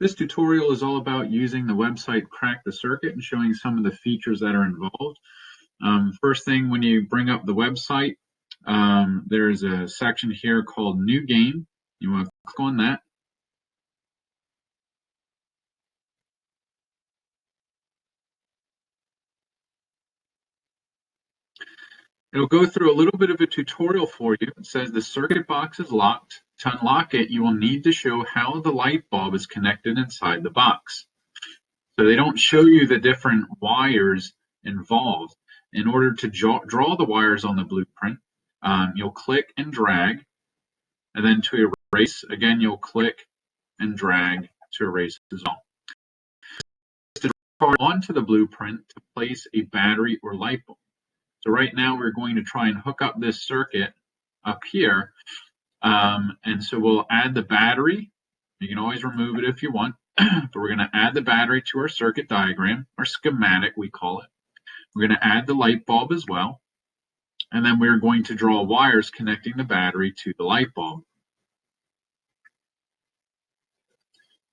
This tutorial is all about using the website Crack the Circuit and showing some of the features that are involved. First thing, when you bring up the website, there's a section here called New Game. You want to click on that. It'll go through a little bit of a tutorial for you. It says the circuit box is locked. To unlock it, you will need to show how the light bulb is connected inside the box. So they don't show you the different wires involved. In order to draw the wires on the blueprint, you'll click and drag, and then to erase, again, you'll click and drag to erase as well. To draw onto the blueprint to place a battery or light bulb. So right now we're going to try and hook up this circuit up here. And so we'll add the battery. You can always remove it if you want, but we're going to add the battery to our circuit diagram, or schematic we call it. We're going to add the light bulb as well. And then we're going to draw wires connecting the battery to the light bulb.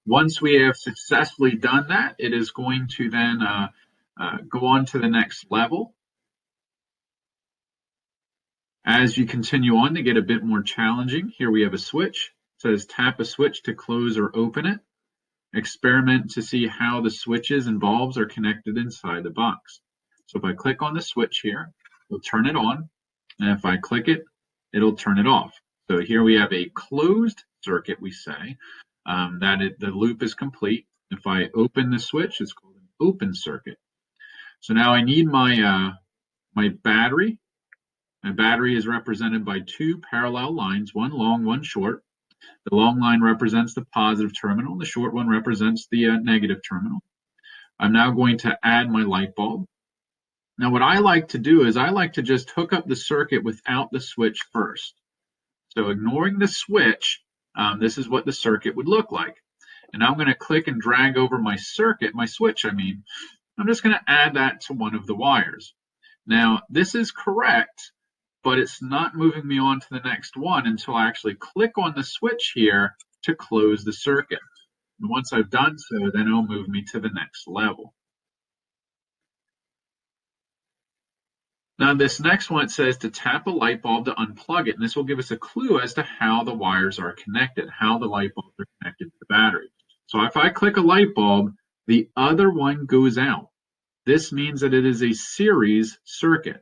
Once we have successfully done that, it is going to then go on to the next level. As you continue on to get a bit more challenging, here we have a switch. It says tap a switch to close or open it. Experiment to see how the switches and bulbs are connected inside the box. So if I click on the switch here, it'll turn it on. And if I click it, it'll turn it off. So here we have a closed circuit, we say, the loop is complete. If I open the switch, it's called an open circuit. So now I need my battery. My battery is represented by two parallel lines, one long, one short. The long line represents the positive terminal. The short one represents the negative terminal. I'm now going to add my light bulb. Now what I like to do is I like to just hook up the circuit without the switch first. So ignoring the switch, this is what the circuit would look like. And now I'm going to click and drag over my switch, I'm just going to add that to one of the wires. Now this is correct, but it's not moving me on to the next one until I actually click on the switch here to close the circuit. And once I've done so, then it'll move me to the next level. Now this next one, it says to tap a light bulb to unplug it, and this will give us a clue as to how the wires are connected, how the light bulbs are connected to the battery. So if I click a light bulb, the other one goes out. This means that it is a series circuit.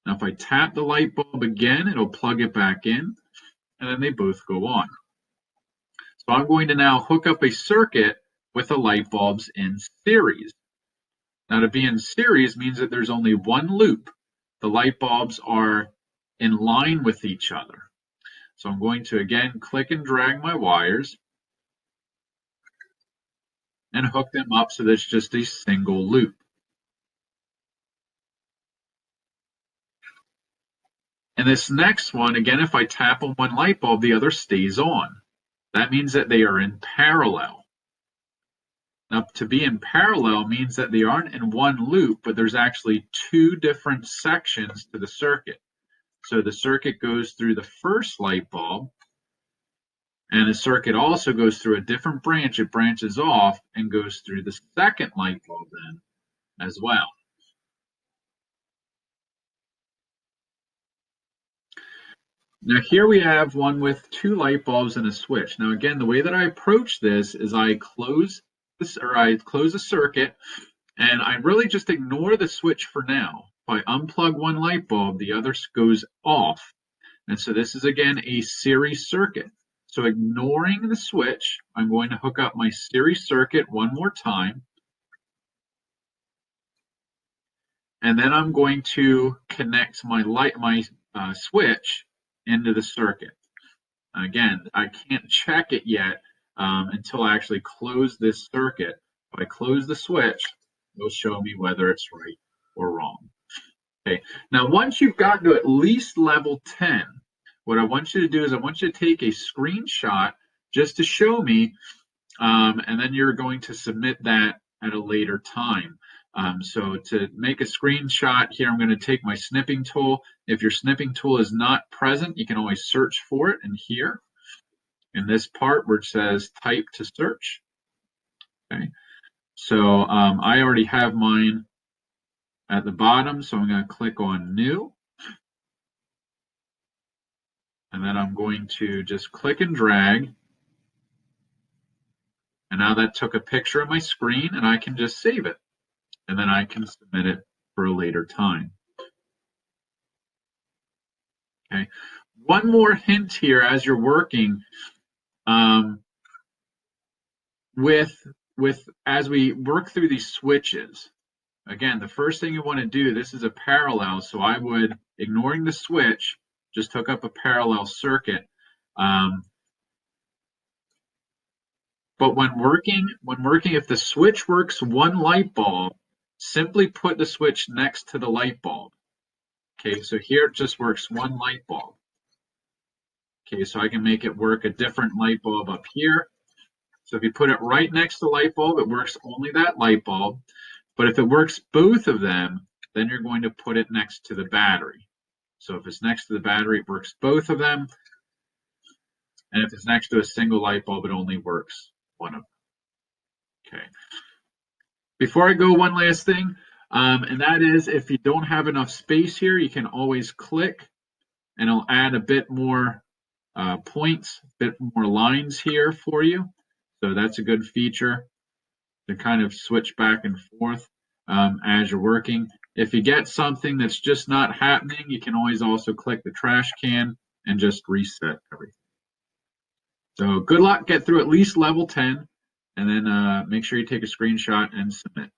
Now if I tap the light bulb again, it'll plug it back in, and then they both go on. So I'm going to now hook up a circuit with the light bulbs in series. Now to be in series means that there's only one loop. The light bulbs are in line with each other. So I'm going to again click and drag my wires and hook them up so there's just a single loop. And this next one, again, if I tap on one light bulb, the other stays on. That means that they are in parallel. Now, to be in parallel means that they aren't in one loop, but there's actually two different sections to the circuit. So the circuit goes through the first light bulb, and the circuit also goes through a different branch. It branches off and goes through the second light bulb then as well. Now here we have one with two light bulbs and a switch. Now again, the way that I approach this is I close the circuit, and I really just ignore the switch for now. If I unplug one light bulb, the other goes off. And so this is again a series circuit. So ignoring the switch, I'm going to hook up my series circuit one more time. And then I'm going to connect my switch into the circuit. Again, I can't check it yet until I actually close this circuit. If I close the switch, it'll show me whether it's right or wrong. Okay. Now, once you've gotten to at least level 10, what I want you to do is I want you to take a screenshot just to show me, and then you're going to submit that at a later time. So to make a screenshot here, I'm going to take my snipping tool. If your snipping tool is not present, you can always search for it in here, in this part where it says type to search. Okay, so I already have mine at the bottom, so I'm going to click on New. And then I'm going to just click and drag. And now that took a picture of my screen, and I can just save it. And then I can submit it for a later time. Okay. One more hint here as you're working as we work through these switches. Again, the first thing you want to do, this is a parallel, so I would, ignoring the switch, just hook up a parallel circuit. But when working, if the switch works one light bulb, simply put the switch next to the light bulb. Okay, so here it just works one light bulb. Okay, so I can make it work a different light bulb up here. So if you put it right next to the light bulb, it works only that light bulb. But if it works both of them, then you're going to put it next to the battery. So if it's next to the battery, it works both of them. And if it's next to a single light bulb, it only works one of them. Okay. Before I go, one last thing, and that is if you don't have enough space here, you can always click and it'll add a bit more points, a bit more lines here for you. So that's a good feature to kind of switch back and forth as you're working. If you get something that's just not happening, you can always also click the trash can and just reset everything. So good luck, get through at least level 10, and then make sure you take a screenshot and submit.